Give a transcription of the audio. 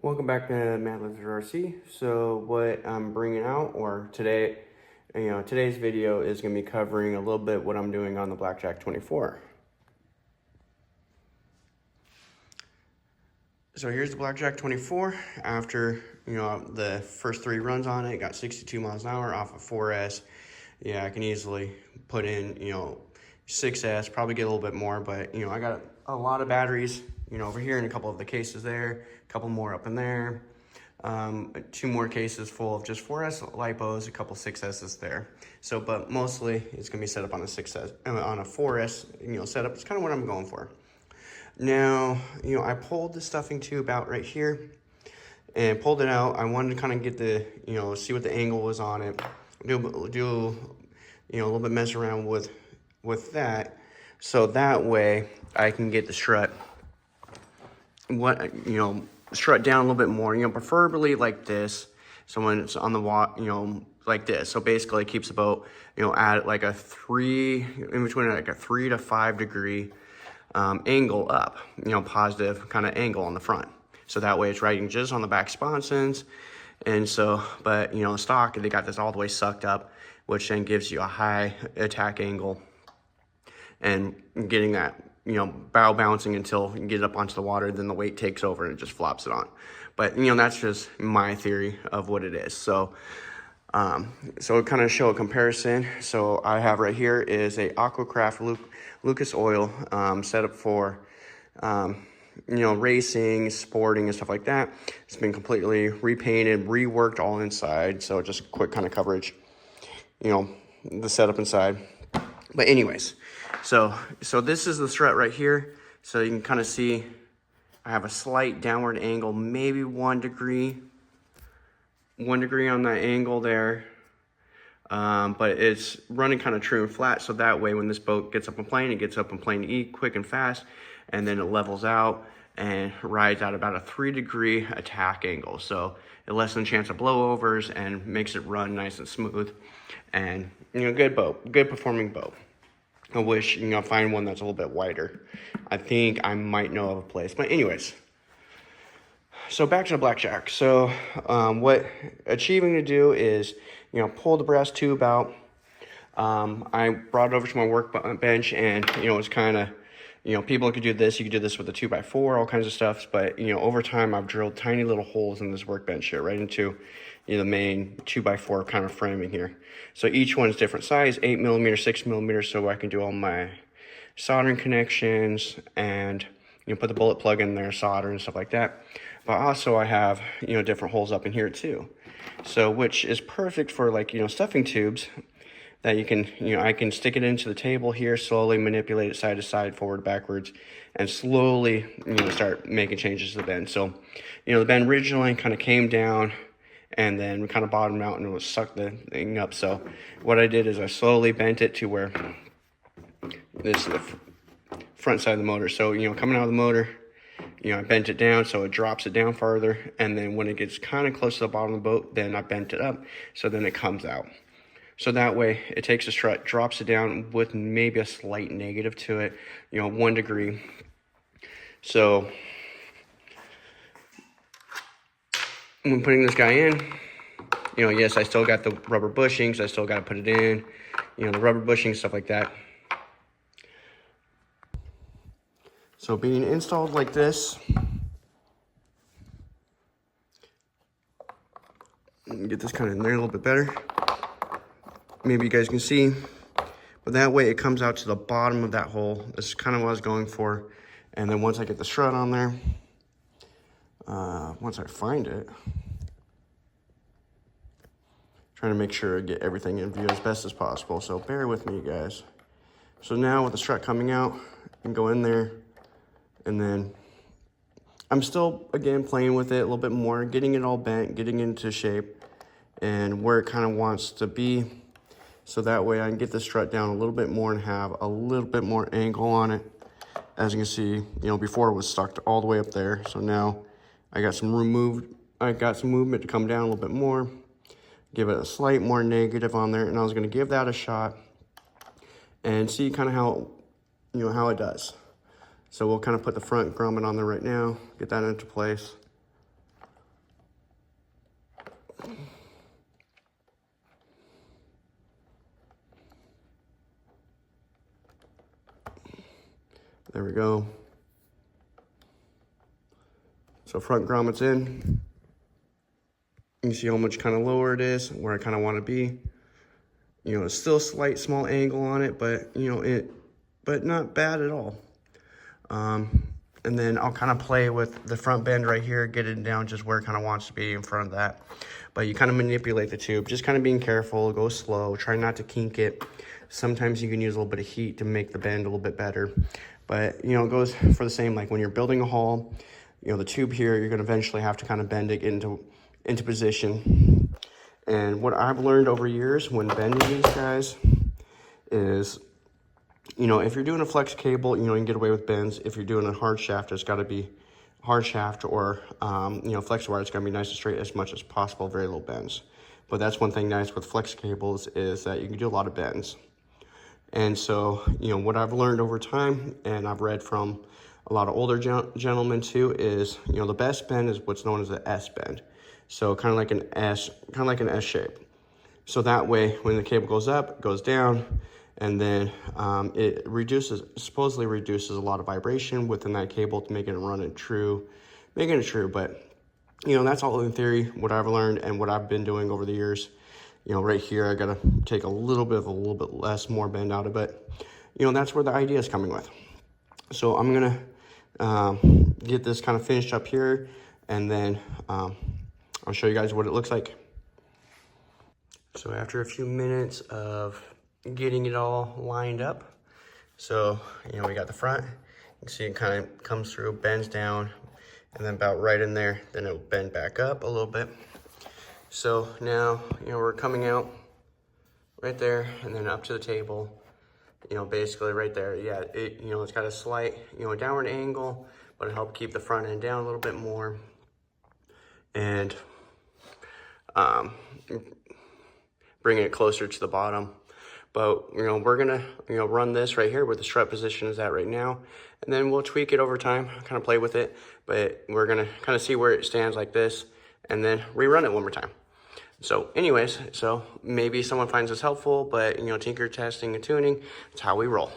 Welcome back to Matt Lizard RC. So what I'm bringing out, or today, today's video is going to be covering a little bit what I'm doing on the Blackjack 24. So here's the Blackjack 24. After, the first 3 runs on it, got 62 miles an hour off of 4S. Yeah, I can easily put in, 6S, probably get a little bit more, but, I got a lot of batteries, over here and a couple of the cases there, a couple more up in there. 2 more cases full of just 4S lipos, a couple 6S's there. So, but mostly it's gonna be set up on a 6S, on a 4S, setup. It's kind of what I'm going for. Now, I pulled the stuffing tube out right here and pulled it out. I wanted to kind of get the, see what the angle was on it. Do a little bit mess around with that, so that way I can get the strut, strut down a little bit more, preferably like this. So when it's on the water, like this. So basically it keeps the boat, at like a 3, in between like a 3 to 5 degree angle up, positive kind of angle on the front. So that way it's riding just on the back sponsons. And so, but stock, they got this all the way sucked up, which then gives you a high attack angle and getting that, bow bouncing until you get up onto the water, then the weight takes over and it just flops it on. But, that's just my theory of what it is. So, so kind of show a comparison. So I have right here is a Aquacraft Lucas oil set up for, racing, sporting, and stuff like that. It's been completely repainted, reworked all inside. So just quick kind of coverage, the setup inside. But anyways, so this is the strut right here. So you can kind of see I have a slight downward angle, maybe 1 degree on that angle there. But it's running kind of true and flat, so that way when this boat gets up and plane, it gets up and plane E quick and fast, and then it levels out and rides at about a 3 degree attack angle. So it lessens the chance of blowovers and makes it run nice and smooth. And, good boat, good performing boat. I wish, find one that's a little bit wider. I think I might know of a place. But anyways, so back to the Blackjack. So what achieving to do is, pull the brass tube out. I brought it over to my workbench, and, it's kind of, people could do this. You could do this with a 2x4, all kinds of stuff. But, over time, I've drilled tiny little holes in this workbench here, right into, the main 2x4 kind of framing here. So each one's different size, 8mm, 6mm, so I can do all my soldering connections and, put the bullet plug in there, solder and stuff like that. But also I have, different holes up in here too. So, which is perfect for like, stuffing tubes that you can, I can stick it into the table here, slowly manipulate it side to side, forward, backwards, and slowly, start making changes to the bend. So, the bend originally kind of came down and then we kind of bottomed out and it was sucked the thing up. So what I did is I slowly bent it to where this is the front side of the motor. So, coming out of the motor, I bent it down so it drops it down farther. And then when it gets kind of close to the bottom of the boat, then I bent it up. So then it comes out. So that way it takes a strut, drops it down with maybe a slight negative to it, 1 degree. So when putting this guy in, yes, I still got the rubber bushings. I still got to put it in, the rubber bushings, stuff like that. So being installed like this, get this kind of in there a little bit better. Maybe you guys can see, but that way it comes out to the bottom of that hole. This is kind of what I was going for. And then once I get the strut on there, once I find it, trying to make sure I get everything in view as best as possible. So bear with me, you guys. So now with the strut coming out, I can go in there, and then I'm still, again, playing with it a little bit more, getting it all bent, getting into shape, and where it kind of wants to be. So that way I can get the strut down a little bit more and have a little bit more angle on it. As you can see, before it was stuck all the way up there. So now I got some movement to come down a little bit more. Give it a slight more negative on there, and I was going to give that a shot and see kind of how, how it does. So we'll kind of put the front grommet on there right now, get that into place. There we go. So front grommets in. You see how much kind of lower it is, where I kind of want to be. You know, it's still a slight small angle on it, but you know, but not bad at all. And then I'll kind of play with the front bend right here, get it down just where it kind of wants to be in front of that. But you kind of manipulate the tube, just kind of being careful, go slow, try not to kink it. Sometimes you can use a little bit of heat to make the bend a little bit better. But, you know, it goes for the same, like when you're building a hull, you know, the tube here, you're going to eventually have to kind of bend it into position. And what I've learned over years when bending these guys is, you know, if you're doing a flex cable, you know, you can get away with bends. If you're doing a hard shaft, it's got to be hard shaft, or, you know, flex wire, it's going to be nice and straight as much as possible, very little bends. But that's one thing nice with flex cables is that you can do a lot of bends. And so, you know, what I've learned over time, and I've read from a lot of older gentlemen too, is, you know, the best bend is what's known as the S bend. So kind of like an S shape. So that way, when the cable goes up, it goes down, and then it supposedly reduces a lot of vibration within that cable to make it true. But, you know, that's all in theory, what I've learned and what I've been doing over the years. You know, right here, I got to take a little bit less, more bend out of it. You know, that's where the idea is coming with. So I'm going to get this kind of finished up here, and then I'll show you guys what it looks like. So after a few minutes of getting it all lined up, so, you know, we got the front. You can see it kind of comes through, bends down, and then about right in there, then it'll bend back up a little bit. So now, you know, we're coming out right there and then up to the table, you know, basically right there. Yeah, you know, it's got a slight, you know, downward angle, but it'll help keep the front end down a little bit more. And bring it closer to the bottom. But, you know, we're gonna, you know, run this right here where the strut position is at right now, and then we'll tweak it over time, kind of play with it, but we're gonna kind of see where it stands like this, and then rerun it one more time. So anyways, so maybe someone finds this helpful, but, you know, tinker, testing, and tuning, it's how we roll.